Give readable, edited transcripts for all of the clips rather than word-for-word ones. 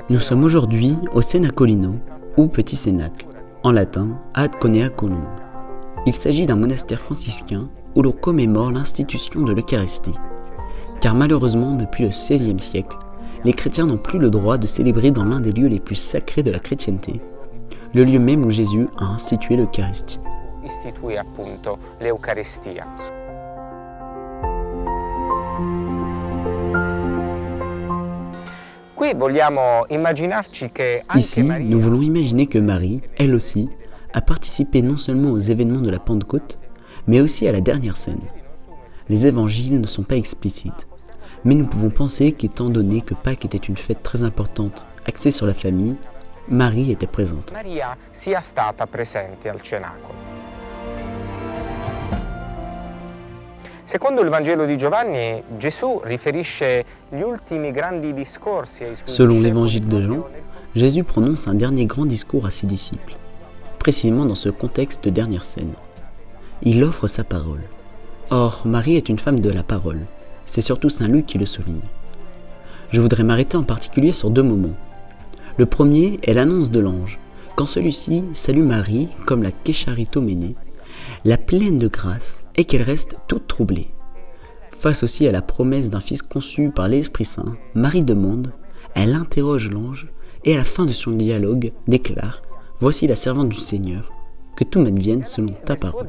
Nous sommes aujourd'hui au Cenacolino, ou Petit Cénacle, en latin Ad Coneaculum. Il s'agit d'un monastère franciscain où l'on commémore l'institution de l'Eucharistie. Car malheureusement, depuis le XVIe siècle, les chrétiens n'ont plus le droit de célébrer dans l'un des lieux les plus sacrés de la chrétienté, le lieu même où Jésus a institué l'Eucharistie. Ici, nous voulons imaginer que Marie, elle aussi, a participé non seulement aux événements de la Pentecôte, mais aussi à la dernière scène. Les évangiles ne sont pas explicites, mais nous pouvons penser qu'étant donné que Pâques était une fête très importante, axée sur la famille, Marie était présente. Maria sia stata presente al cenacolo. Secondo il Vangelo di Giovanni, Gesù riferisce gli ultimi grandi discorsi ai suoi Selon l'évangile de Jean, Jésus prononce un dernier grand discours à ses disciples, précisément dans ce contexte de dernière scène. Il offre sa parole. Or, Marie est une femme de la parole. C'est surtout saint Luc qui le souligne. Je voudrais m'arrêter en particulier sur deux moments. Le premier est l'annonce de l'ange, quand celui-ci salue Marie comme la Kécharitomene, la pleine de grâce, et qu'elle reste toute troublée. Face aussi à la promesse d'un fils conçu par l'Esprit Saint, Marie demande, elle interroge l'ange, et à la fin de son dialogue déclare « Voici la servante du Seigneur, que tout m'advienne selon ta parole. »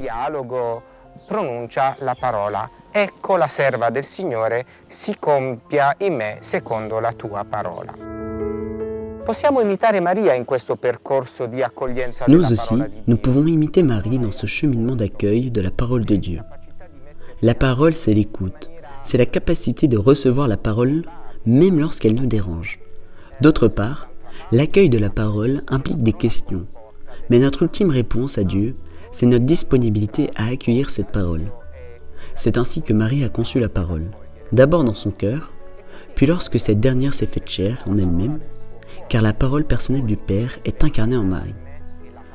pronuncia la parola Ecco la serva del Signore, si compia in me secondo la tua parola. Possiamo imitare Maria in questo percorso di accoglienza della Nous aussi, parola di Dio. nous pouvons imiter Marie dans ce cheminement d'accueil de la parole de Dieu. La parole, c'est l'écoute, c'est la capacité de recevoir la parole même lorsqu'elle nous dérange. D'autre part, l'accueil de la parole implique des questions, mais notre ultime réponse à Dieu, c'est notre disponibilité à accueillir cette parole. C'est ainsi que Marie a conçu la parole, d'abord dans son cœur, puis lorsque cette dernière s'est faite chair en elle-même, car la parole personnelle du Père est incarnée en Marie.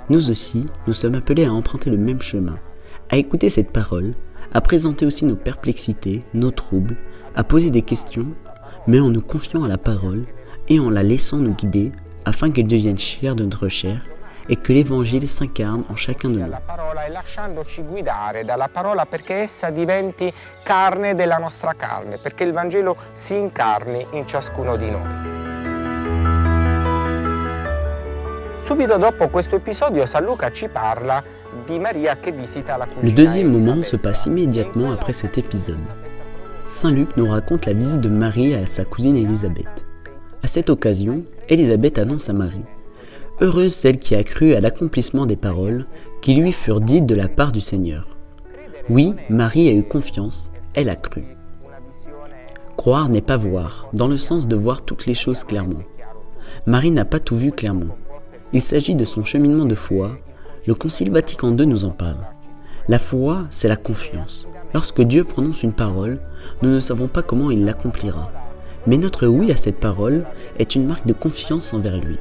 Nous aussi, nous sommes appelés à emprunter le même chemin, à écouter cette parole, à présenter aussi nos perplexités, nos troubles, à poser des questions, mais en nous confiant à la parole et en la laissant nous guider afin qu'elle devienne chair de notre chair et que l'Évangile s'incarne en chacun de nous. La parola e lasciandoci guidare dalla parola perché essa diventi carne della nostra carne, perché il Vangelo si incarni in ciascuno di noi. Subito dopo questo episodio San Luca ci parla di Maria che visita la cugina Le deuxième moment Elisabetta. se passe immédiatement après cet épisode. Saint Luc nous raconte la visite de Marie à sa cousine Élisabeth. À cette occasion, Élisabeth annonce à Marie « Heureuse celle qui a cru à l'accomplissement des paroles qui lui furent dites de la part du Seigneur. » Oui, Marie a eu confiance, elle a cru. Croire n'est pas voir, dans le sens de voir toutes les choses clairement. Marie n'a pas tout vu clairement. Il s'agit de son cheminement de foi. Le Concile Vatican II nous en parle. La foi, c'est la confiance. Lorsque Dieu prononce une parole, nous ne savons pas comment il l'accomplira. Mais notre oui à cette parole est une marque de confiance envers lui.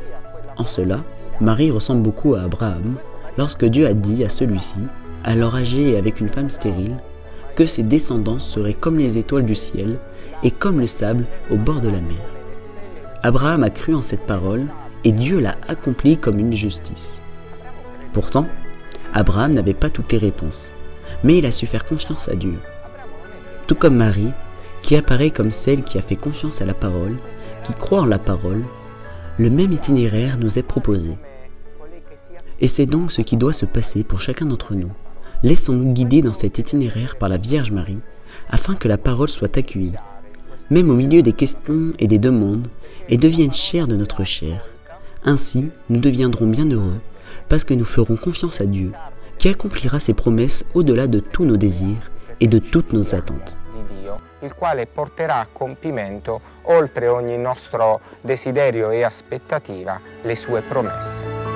En cela, Marie ressemble beaucoup à Abraham, lorsque Dieu a dit à celui-ci, alors âgé et avec une femme stérile, que ses descendants seraient comme les étoiles du ciel et comme le sable au bord de la mer. Abraham a cru en cette parole et Dieu l'a accomplie comme une justice. Pourtant, Abraham n'avait pas toutes les réponses, mais il a su faire confiance à Dieu. Tout comme Marie, qui apparaît comme celle qui a fait confiance à la parole, qui croit en la parole, le même itinéraire nous est proposé. Et c'est donc ce qui doit se passer pour chacun d'entre nous. Laissons-nous guider dans cet itinéraire par la Vierge Marie, afin que la parole soit accueillie, même au milieu des questions et des demandes, et devienne chair de notre chair. Ainsi, nous deviendrons bien heureux, parce que nous ferons confiance à Dieu, qui accomplira ses promesses au-delà de tous nos désirs et de toutes nos attentes. Il quale porterà a compimento, oltre ogni nostro desiderio e aspettativa, le sue promesse.